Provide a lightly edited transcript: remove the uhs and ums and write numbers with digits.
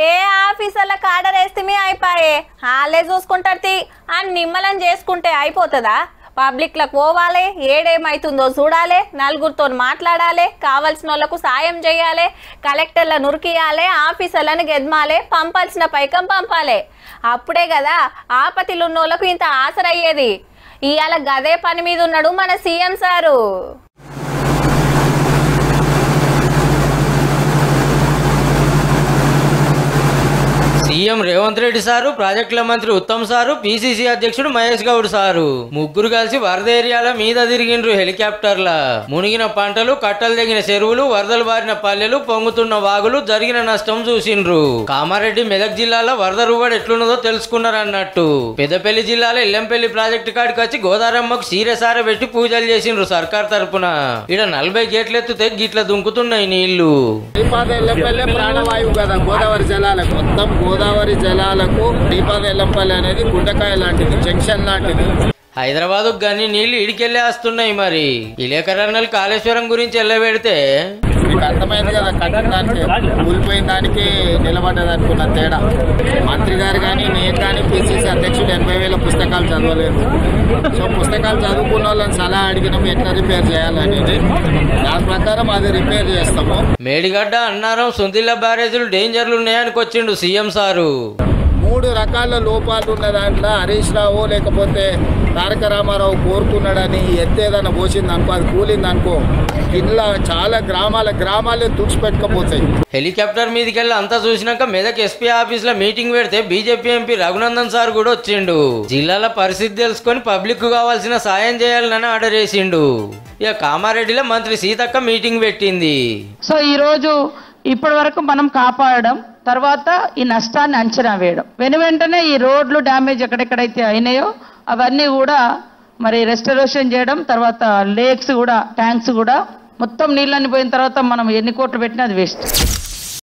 ఏ ఆఫీసర్లకు ఆర్డర్ వేస్తే అయిపోయే వాళ్ళే చూసుకుంటారు అని నిమ్మలం చేసుకుంటే అయిపోతుందా? పబ్లిక్లకు పోవాలి, ఏడేమవుతుందో చూడాలి, నలుగురితో మాట్లాడాలి, కావాల్సిన వాళ్ళకు సాయం చేయాలి, కలెక్టర్లను నురికియాలి, ఆఫీసర్లను గెదమాలి, పంపాల్సిన పైకం పంపాలి. అప్పుడే కదా ఆపతిలో ఉన్న వాళ్ళకు ఇంత ఆసరయ్యేది. ఇవాళ గదే పని మీద ఉన్నాడు మన CM sir. CM Revanth Reddy sir, ప్రాజెక్టుల మంత్రి ఉత్తమ్ సారు, పిసిసి అధ్యక్షుడు మహేష్ గౌడ్ సారు ముగ్గురు కలిసి వరద ఏరియాల మీద తిరిగిండ్రు హెలికాప్టర్ల. మునిగిన పంటలు, కట్టలు తెగిన చెరువులు, వరదలు బారిన పల్లెలు, పొంగుతున్న వాగులు, జరిగిన నష్టం చూసిండ్రు. కామారెడ్డి, మెదక్ జిల్లాలో వరద రూబడి ఎట్లున్నదో తెలుసుకున్నారన్నట్టు. పెద్దపల్లి జిల్లాలో ఎల్లంపల్లి ప్రాజెక్టు కాడికి వచ్చి గోదారమ్మకు సీరెసార పెట్టి పూజలు చేసిండ్రు సర్కార్ తరపున. ఇడ 40 గేట్లు ఎత్తుతే గిట్ల దుంకుతున్నాయి నీళ్లు. ప్రాణవాయువు కదా గోదావరి జలాలకు, మొత్తం గోదావరి జలాలకు శ్రీపాద ఎల్లంపల్లి అనేది గుండెకాయ లాంటిది, జంక్షన్ లాంటిది. హైదరాబాద్ గానీ నీళ్లు ఇడికెళ్ళే వస్తున్నాయి. మరి విలేకరులు కాళేశ్వరం గురించి ఎల్లబెడితే మీకు అర్థమైంది కదా, కట్టడానికి కూలిపోయిన దానికి నిలబడ్డది అనుకున్న తేడా. మంత్రి గారు కానీ నేను కానీ పిసిసి అధ్యక్షుడు 80,000 పుస్తకాలు చదవలేదు. సో పుస్తకాలు చదువుకున్న వాళ్ళని సలహా అడిగినాము ఎట్లా రిపేర్ చేయాలనేది. దాని ప్రకారం అది రిపేర్ చేస్తాము. మేడిగడ్డ, అన్నారం, సొంతిల్ల బ్యారేజీలు డేంజర్లు ఉన్నాయనికి వచ్చిండు సీఎం సారు. 3 రకాల లోపాలు ఉన్న దాంట్లో హరీష్ రావు లేకపోతే తారక రామారావు కోరుకున్నాడని ఎత్తేదన్న పోసింది అనుకో, అది కూలింది అనుకో, ఇలా చాలా గ్రామాలే తుడిచిపెట్టుకపోతాయి. హెలికాప్టర్ మీదకెళ్ళి అంతా చూసినాక మెదక్ ఎస్పీ ఆఫీస్ లో మీటింగ్ పెడితే బీజేపీ ఎంపీ రఘునందన్ సార్ కూడా వచ్చిండు. జిల్లాల పరిస్థితి తెలుసుకొని పబ్లిక్ కు కావాల్సిన సాయం చేయాలని ఆర్డర్ చేసిండు. ఇక కామారెడ్డిలో మంత్రి సీతక్క మీటింగ్ పెట్టింది. సో ఈ రోజు ఇప్పటి వరకు మనం కాపాడడం, తర్వాత ఈ నష్టాన్ని అంచనా వేయడం, వెంటనే ఈ రోడ్లు డ్యామేజ్ ఎక్కడెక్కడైతే అయినాయో అవన్నీ కూడా మరి రెస్టరేషన్ చేయడం, తర్వాత లేక్స్ కూడా, ట్యాంక్స్ కూడా మొత్తం నీళ్ళని పోయిన తర్వాత మనం ఎన్ని కోట్లు పెట్టినా అది వేస్ట్.